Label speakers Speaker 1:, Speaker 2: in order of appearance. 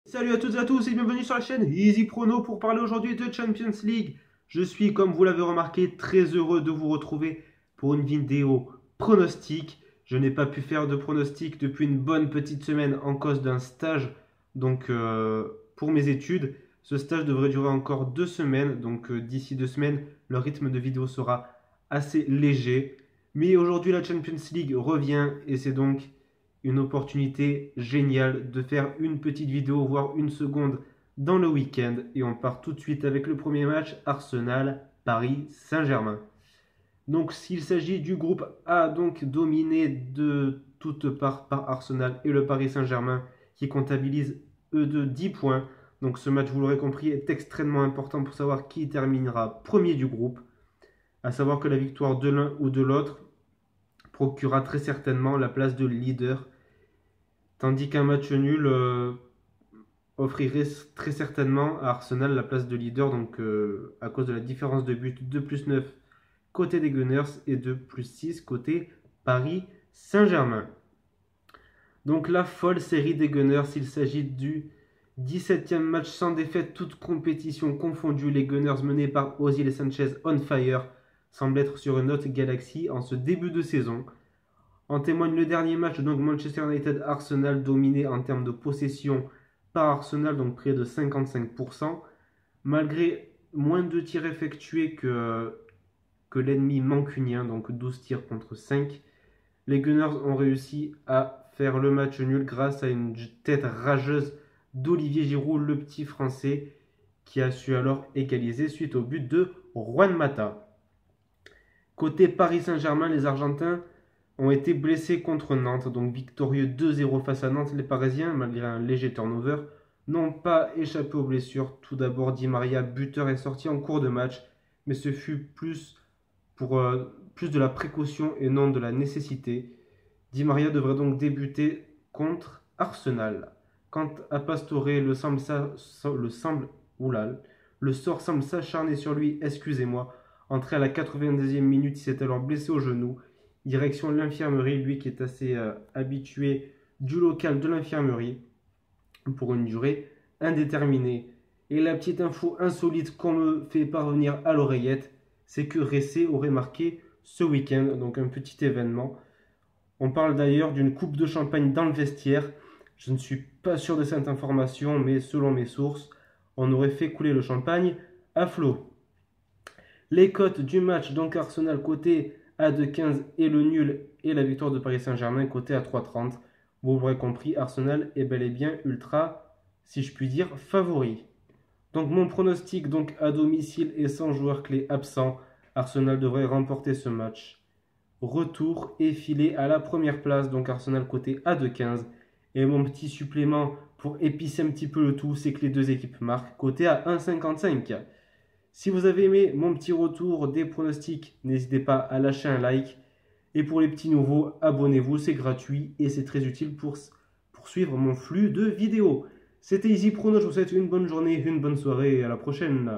Speaker 1: Salut à toutes et à tous et bienvenue sur la chaîne Easy Prono pour parler aujourd'hui de Champions League. Je suis, comme vous l'avez remarqué, très heureux de vous retrouver pour une vidéo pronostic. Je n'ai pas pu faire de pronostic depuis une bonne petite semaine en cause d'un stage pour mes études. Ce stage devrait durer encore 2 semaines, d'ici 2 semaines, le rythme de vidéo sera assez léger. Mais aujourd'hui, la Champions League revient et c'est donc une opportunité géniale de faire une petite vidéo, voire une seconde dans le week-end. Et on part tout de suite avec le premier match, Arsenal-Paris Saint-Germain. Donc s'il s'agit du groupe A, donc dominé de toutes parts par Arsenal et le Paris Saint-Germain, qui comptabilise eux de 10 points. Donc ce match, vous l'aurez compris, est extrêmement important pour savoir qui terminera premier du groupe. À savoir que la victoire de l'un ou de l'autre procurera très certainement la place de leader, tandis qu'un match nul offrirait très certainement à Arsenal la place de leader, à cause de la différence de but de plus 9 côté des Gunners et de plus 6 côté Paris Saint-Germain. Donc la folle série des Gunners, il s'agit du 17e match sans défaite, toute compétition confondue. Les Gunners menés par Ozil et Sanchez on fire semblent être sur une autre galaxie en ce début de saison. En témoigne le dernier match, donc Manchester United-Arsenal, dominé en termes de possession par Arsenal, donc près de 55%. Malgré moins de tirs effectués que l'ennemi mancunien, donc 12 tirs contre 5, les Gunners ont réussi à faire le match nul grâce à une tête rageuse d'Olivier Giroud, le petit français, qui a su alors égaliser suite au but de Juan Mata. Côté Paris Saint-Germain, les Argentins ont été blessés contre Nantes, donc victorieux 2-0 face à Nantes. Les Parisiens, malgré un léger turnover, n'ont pas échappé aux blessures. Tout d'abord, Di Maria, buteur, est sorti en cours de match, mais ce fut plus de la précaution et non de la nécessité. Di Maria devrait donc débuter contre Arsenal. Quant à Pastore, le sort semble s'acharner sur lui, excusez-moi. Entré à la 92e minute, il s'est alors blessé au genou. Direction l'infirmerie, lui qui est assez habitué du local de l'infirmerie pour une durée indéterminée. Et la petite info insolite qu'on me fait parvenir à l'oreillette, c'est que Ressé aurait marqué ce week-end, donc un petit événement. On parle d'ailleurs d'une coupe de champagne dans le vestiaire. Je ne suis pas sûr de cette information, mais selon mes sources, on aurait fait couler le champagne à flot. Les cotes du match, donc Arsenal côté à 2,15 et le nul et la victoire de Paris Saint-Germain côté à 3,30. Vous l'aurez compris, Arsenal est bel et bien ultra, si je puis dire, favori. Donc mon pronostic, donc à domicile et sans joueur clé absent, Arsenal devrait remporter ce match. Retour et filer à la première place, donc Arsenal côté à 2,15. Et mon petit supplément pour épicer un petit peu le tout, c'est que les deux équipes marquent côté à 1,55. Si vous avez aimé mon petit retour des pronostics, n'hésitez pas à lâcher un like. Et pour les petits nouveaux, abonnez-vous, c'est gratuit et c'est très utile pour suivre mon flux de vidéos. C'était Easy Prono, je vous souhaite une bonne journée, une bonne soirée et à la prochaine.